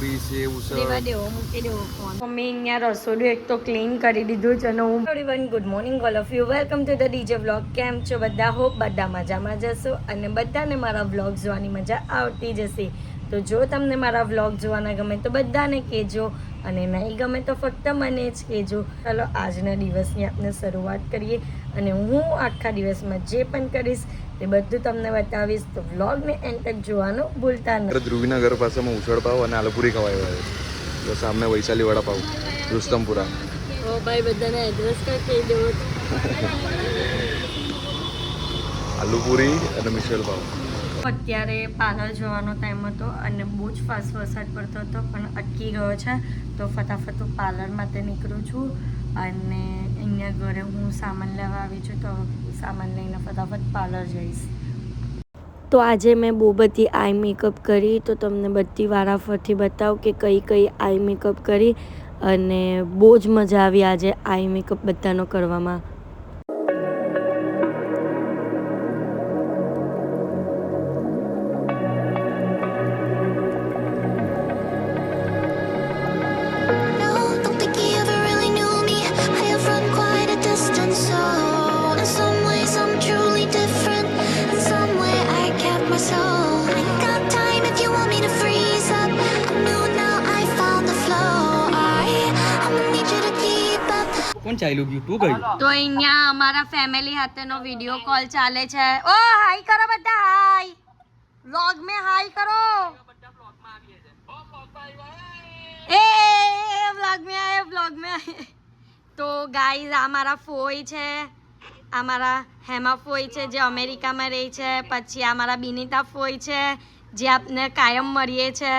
પૂરી સેવ ઉસળ દેવા દેવો મૂકી દેવો ફોન. મમ્મી અહીંયા રસોડું એક તો ક્લીન કરી દીધું છે અને હું everyone good morning all of you welcome to the DJ vlog. કેમ છો બધા? હોપ બધા મજામાં જશો અને બધાને મારા વ્લોગ જોવાની મજા આવતી જશે. તો જો તમને મારા વ્લોગ જોવાના ગમે તો બધાને કહેજો અને નહીં ગમે તો ફક્ત મને જ કહેજો. ચાલો આજના દિવસની આપણે શરૂઆત કરીએ અને હું આખા દિવસમાં જે પણ કરીશ તે બધું તમને બતાવીશ. તો વ્લોગને એન્ડ તક જોવાનું ભૂલતા નહીં. ધ્રુવીના ઘર પાસેમાં ઉસળ પાવ અને આલુપુરી ખવાય છે. તો સામે વૈશાલી વડાપાવ રુસ્તમપુરા. ઓ ભાઈ બધાને એડ્રેસ કહી દેવો. આલુપુરી અને મિસળ પાવ. અત્યારે પાર્લર જવાનો ટાઈમ હતો અને બહુ જ ફાસ્ટ વરસાદ પડતો હતો પણ અટકી ગયો છે. તો ફટાફટ હું પાર્લર માટે નીકળું છું અને અહીંયા ઘરે હું સામાન લેવા આવી છું. તો સામાન લઈને ફટાફટ પાર્લર જઈશ. તો આજે મેં બહુ બધી આઈ મેકઅપ કરી તો તમને બધી વારાફરથી બતાવું કે કઈ કઈ આઈ મેકઅપ કરી અને બહુ જ મજા આવી આજે આઈ મેકઅપ બધાનો કરવામાં. કોણ ચાલ્યું ગયું તું ગઈ? તો અહીંયા અમારા ફેમિલી સાથેનો વિડિયો કોલ ચાલે છે. ઓ હાઈ કરો બધા, હાઈ વ્લોગ મે હાઈ કરો. એ વ્લોગ મે આયે, વ્લોગ મે આયે. તો ગાઈઝ આ મારા ફોઈ છે, આ મારા હેમા ફોઈ છે જે અમેરિકામાં રહે છે. પછી આ મારા બિનિતા ફોઈ છે જે આપને કાયમ મળીએ છે.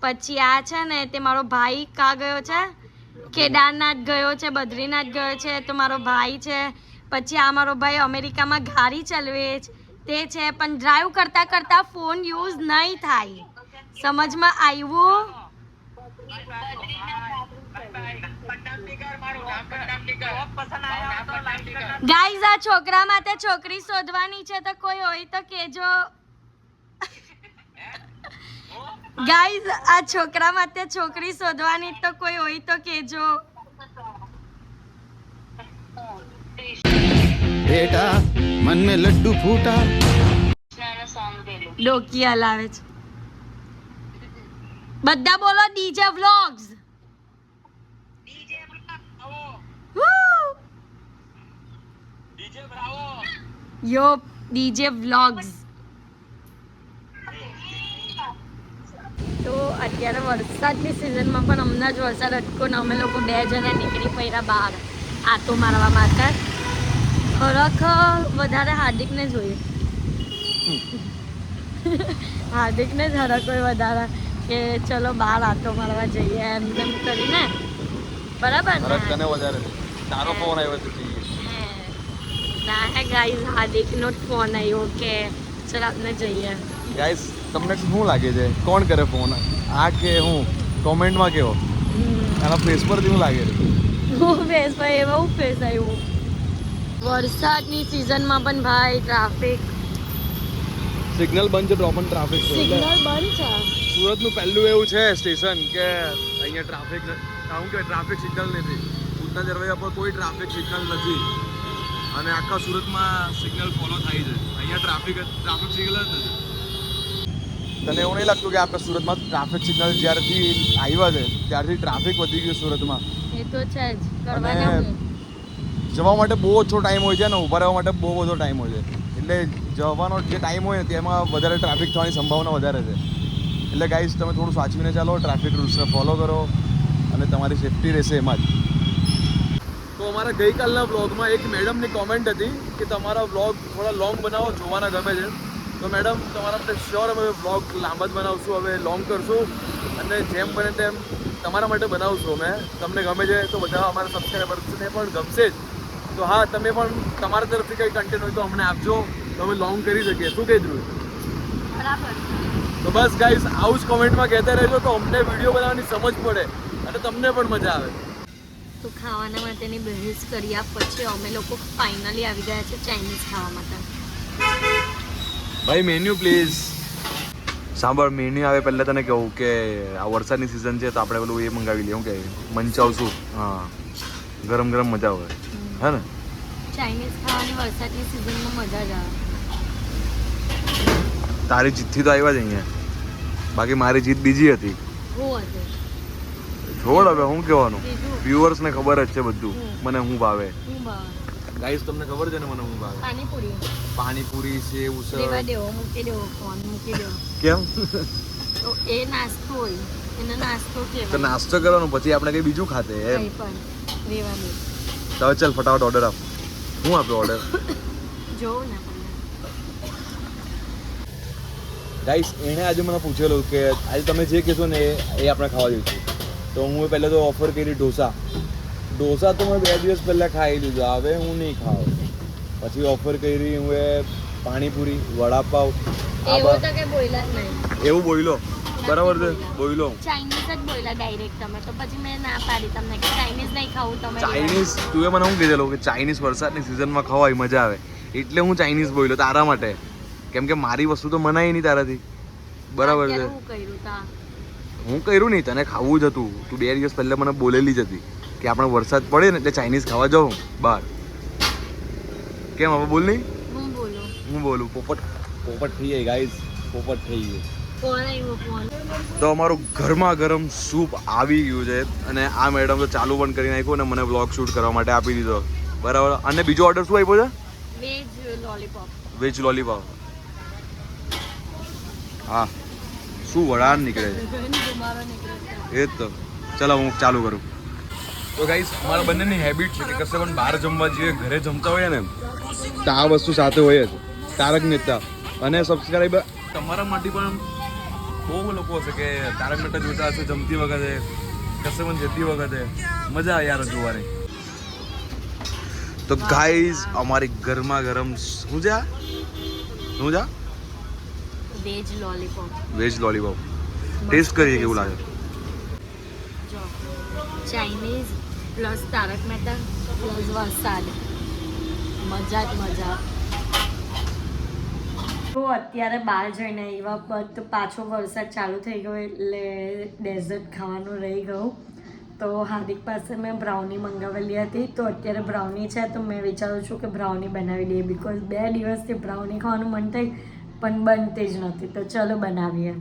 પછી આ છે ને તે મારો ભાઈ કા ગયો છે, કેદારનાથ ગયો છે, બદ્રીનાથ ગયો છે. તો મારો ભાઈ છે. પછી આ મારો ભાઈ અમેરિકામાં ગાડી ચલાવે તે છે પણ ડ્રાઈવ કરતા કરતા ફોન યુઝ નહીં થાય. સમજમાં આવ્યું? ગાઈઝ આ છોકરા માટે છોકરી શોધવાની છે તો કોઈ હોય તો કેજો. ગાઈઝ આ છોકરા માટે છોકરી શોધવાની તો કોઈ હોય તો કેજો. बेटा मन में लड्डू फूटा ડોકી હલાવે છે. બધા બોલો ડીજે વ્લોગ્સ. યો ડીજે વ્લોગ્સ. તો અત્યારે વરસાદની સિઝનમાં પણ હમણાં જ વરસાદ અટકો ને અમે લોકો 2 જણા નીકળી પડ્યા બહાર આટો મારવા માટે. ખરેખર વધારે હાર્દિકને જોઈએ. હાર્દિકને જ હરકોય વધારે કે ચલો બહાર આટો મારવા જઈએ એમ તેમ કરીને. બરાબર ને? તને વધારે તારો ફોન આવ્યો તો ના હે ગાઈઝ, હાર્દિકનો જ ફોન આવ્યો કે ચલ આપણે જઈએ. ગાઈસ તમને શું લાગે છે કોણ કરે ફોન? આ કે હું કોમેન્ટમાં કેવો આના ફેસ પરથી શું લાગે છે? હું ફેસ પર એવા હું ફેસ આવ્યું. વરસાદની સિઝનમાં પણ ભાઈ ટ્રાફિક. સિગ્નલ બંધ છે તો પણ ટ્રાફિક છે. સિગ્નલ બંધ છે. સુરતનું પહેલું એવું છે સ્ટેશન કે અહીંયા ટ્રાફિક સિગ્નલ નથી. ઉડતા દરવાજા પર કોઈ ટ્રાફિક સિગ્નલ નથી અને આખા સુરતમાં સિગ્નલ ફોલો થાય છે. અહીંયા ટ્રાફિક સિગ્નલ જ નથી. તને એવું નહીં લાગતું કે આપણા સુરતમાં ટ્રાફિક સિગ્નલ જ્યારથી આવ્યા છે ત્યારથી ટ્રાફિક વધી ગયું સુરતમાં? એ તો છે જ. કરવાના હું જવા માટે બહુ ઓછો ટાઈમ હોય છે ને ઊભા રહેવા માટે બહુ બધો ટાઈમ હોય છે. એટલે જવાનો જે ટાઈમ હોય ને તેમાં વધારે ટ્રાફિક થવાની સંભાવના વધારે છે. એટલે ગાઈઝ તમે થોડું સાચવીને ચાલો, ટ્રાફિક રૂલ્સને ફોલો કરો અને તમારી સેફટી રહેશે એમાં જ. તો અમારા ગઈકાલના વ્લોગમાં એક મેડમની કોમેન્ટ હતી કે તમારા વ્લોગ થોડા લોંગ બનાવો, જોવાના ગમે છે. તો મેડમ તમારા માટે શ્યોર અમે વ્લોગ લાંબા જ બનાવશું, હવે લોંગ કરશું અને જેમ બને તેમ તમારા માટે બનાવશું અમે. તમને ગમે છે તો બધા અમારા સબસ્ક્રાઈબર્સને પણ ગમશે જ. તો હા, તમે પણ તમારા તરફથી કંઈ કન્ટેન્ટ હોય તો અમને આપજો તો અમે લોંગ કરી શકીએ. શું કહી દઉં? બરાબર. તો બસ ગાઈઝ આવું જ કોમેન્ટમાં કહેતા રહેજો તો અમને વિડીયો બનાવવાની સમજ પડે અને તમને પણ મજા આવે. તો ખાવાના માટેની બહેસ કર્યા પછી અમે લોકો ફાઇનલી આવી ગયા છે ચાઇનીઝ ખાવા માટે. ભાઈ મેન્યુ પ્લીઝ. સાંભળ મેન્યુ આવે પહેલાં તને કહું કે આ વરસાદની સિઝન છે તો આપણે પેલું એ મંગાવી લઈએ. શું કે મંચાવશું? હા, ગરમ ગરમ મજા આવે. હે ને? ચાઇનીઝ ખાવાની વરસાદની સિઝનમાં મજા જ આવે. તારી જીતથી તો આવ્યા જ અહીંયા, બાકી મારી જીત બીજી હતી. હું હતું છોડ હવે હું કહેવાનું, બીજું વ્યુઅર્સને ખબર જ છે બધું મને શું ભાવે. હું ભાવે ગાઈસ તમને ખબર છે ને મને શું ભાવે? પાણીપુરી. પાણીપુરી, સેવ ઉસળ. લેવા દેવો, મૂકી દેવો ફોન, મૂકી દેવો. કેમ? તો એ નાસ્તો હોય, એનો નાસ્તો તો કહેવાય. નાસ્તો કરવાનો પછી આપણે કઈ બીજું ખાતે એમ. કંઈ પણ લેવા દે. તો ચાલ ફટાફટ ઓર્ડર આપ. હું આપ્યો ઓર્ડર? જોઉં ને તમને. ગાઈસ એણે આજે મને પૂછેલું કે આજે તમે જે કહેશો ને એ આપણે ખાવા જઈશું. તો હું પહેલાં તો ઓફર કરી ઢોસા તો મેં 2 દિવસ પહેલાં ખાઈ લીધું, હવે હું નહીં ખાઉં. પછી ઓફર કરી હું એ પાણીપુરી, વડાપાવ. એવું તો કે બોલ્યા જ નહીં. એવું બોલ્યો? બરાબર છે, બોલ્યો. ચાઇનીઝ જ બોલ્યા ડાયરેક્ટ તમે, તો પછી મેં ના પાડી તમને કે ચાઇનીઝ નહીં ખાવું તમે. ચાઇનીઝ તું એ મને શું કીધેલું કે ચાઇનીઝ વરસાદની સિઝનમાં ખવાય મજા આવે, એટલે હું ચાઇનીઝ બોલ્યો તારા માટે. કેમ કે મારી વસ્તુ તો મનાય નહીં તારાથી. બરાબર છે. હું કર્યું તા હું કર્યું નહીં, તને ખાવું જ હતું. તું 2 દિવસ પહેલાં મને બોલેલી જ હતી કે આપણે વરસાદ પડે ને એટલે ચાઇનીઝ ખાવા જાઉં બહાર. કેમ હવે બોલ નહીં? હું બોલું. હું બોલું? પોપટ થઈ ગઈ ગાઈસ, પોપટ થઈ ગઈ. ફોન આવ્યો ફોન. તો અમારું ગરમા ગરમ સૂપ આવી ગયું છે અને આ મેડમ તો ચાલુ પણ કરી નાખ્યું અને મને વ્લોગ શૂટ કરવા માટે આપી દીધો. બરાબર. અને બીજો ઓર્ડર શું આપ્યો છે? Veg lollipop. Veg lollipop. હા, શું વડાન નીકળે છે એ જ તો. ચાલો હું ચાલુ કરું. તો ગાઈસ અમારા બંનેની હેબિટ છે કે કશે પણ બહાર જમવા જઈએ, ઘરે જમતા હોઈએ ને તો આ વસ્તુ સાથે હોય જ. તારક મહેતા અને સબસ્ક્રાઈબર તમારા માટે પણ બહુ લોકો હશે કે તારક મહેતા જોતા હશે જમતી વખતે, કશે પણ જતી વખતે. મજા આવે યાર જોવાની. તો ગાઈસ અમારી ગરમા ગરમ શું છે? Veg lollipop. Veg lollipop taste કરીએ કેવું લાગે. જો Chinese plus Tarak Mehta plus વરસાદ, મજા જ મજા. તો અત્યારે બહાર જઈને એવા તો પાછો વરસાદ ચાલુ થઈ ગયો એટલે ડેઝર્ટ ખાવાનું રહી ગયું. તો હાર્દિક પાસે મેં બ્રાઉની મંગાવેલી હતી, તો અત્યારે બ્રાઉની છે તો મેં વિચારું છું કે બ્રાઉની બનાવી દઈએ, બિકોઝ 2 દિવસથી બ્રાઉની ખાવાનું મન થઈ પણ બનતી જ નથી. તો ચલો બનાવીએ.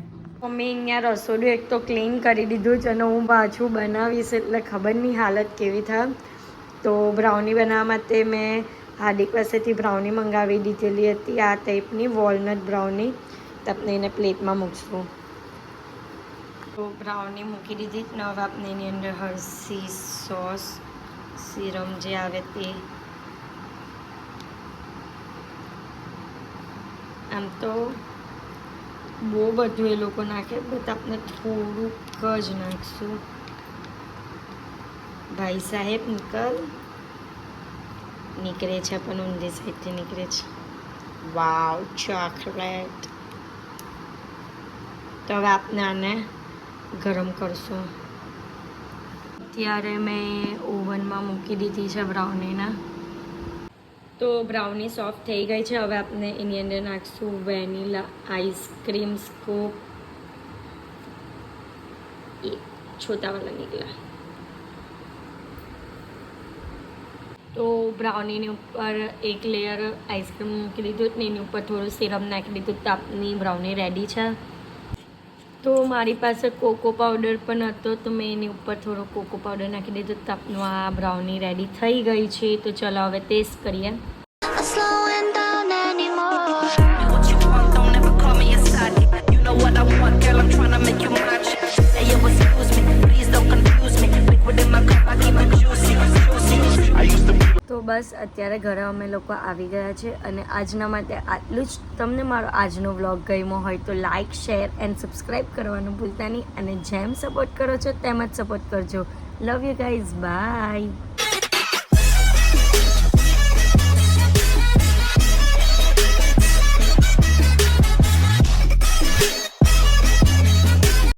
મમ્મી અહીંયા રસોડું એક તો ક્લીન કરી દીધું છે અને હું પાછું બનાવીશ એટલે ખબર નહીં હાલત કેવી થાય. તો બ્રાઉની બનાવવા માટે મેં હાર્દિક પાસેથી બ્રાઉની મંગાવી દીધેલી હતી, આ ટાઈપની વોલનટ બ્રાઉની. તો આપણે એને પ્લેટમાં મૂકશું. તો બ્રાઉની મૂકી દીધી ને હવે આપણે એની અંદર હર્સી સોસ સિરમ જે આવે તે. આમ તો બહુ બધું એ લોકો નાખે, બટ આપણે થોડુંક જ નાખશું. ભાઈ સાહેબ નીકળે છે પણ ઊંધી સાઈડથી નીકળે છે. વાવ, ચોકલેટ. તો હવે આપણે આને ગરમ કરશું. અત્યારે મેં ઓવનમાં મૂકી દીધી છે બ્રાઉનીના. તો બ્રાઉની સોફ્ટ થઈ ગઈ છે. હવે આપણે એની અંદર નાખશું વેનીલા આઈસક્રીમ સ્કૂપ. એ છોટાવાળા નીકળ્યા. તો બ્રાઉનીની ઉપર એક લેયર આઈસ્ક્રીમ મૂકી દીધું ને એની ઉપર થોડું સિરપ નાખી દીધું તો આપની બ્રાઉની રેડી છે. તો મારી પાસે કોકો પાવડર પણ હતો તો મેં એની ઉપર થોડો કોકો પાવડર નાખી દીધો તો આપનું આ બ્રાઉની રેડી થઈ ગઈ છે. તો ચલો હવે ટેસ્ટ કરીએ. તો બસ અત્યારે ઘરે અમે લોકો આવી ગયા છે અને આજના માટે આટલું જ. તમને મારો આજનો વ્લોગ ગમ્યો હોય તો લાઇક, શેર એન્ડ સબસ્ક્રાઈબ કરવાનું ભૂલતા નહીં અને જેમ સપોર્ટ કરો છો તેમ જ સપોર્ટ કરજો. Love you guys, by.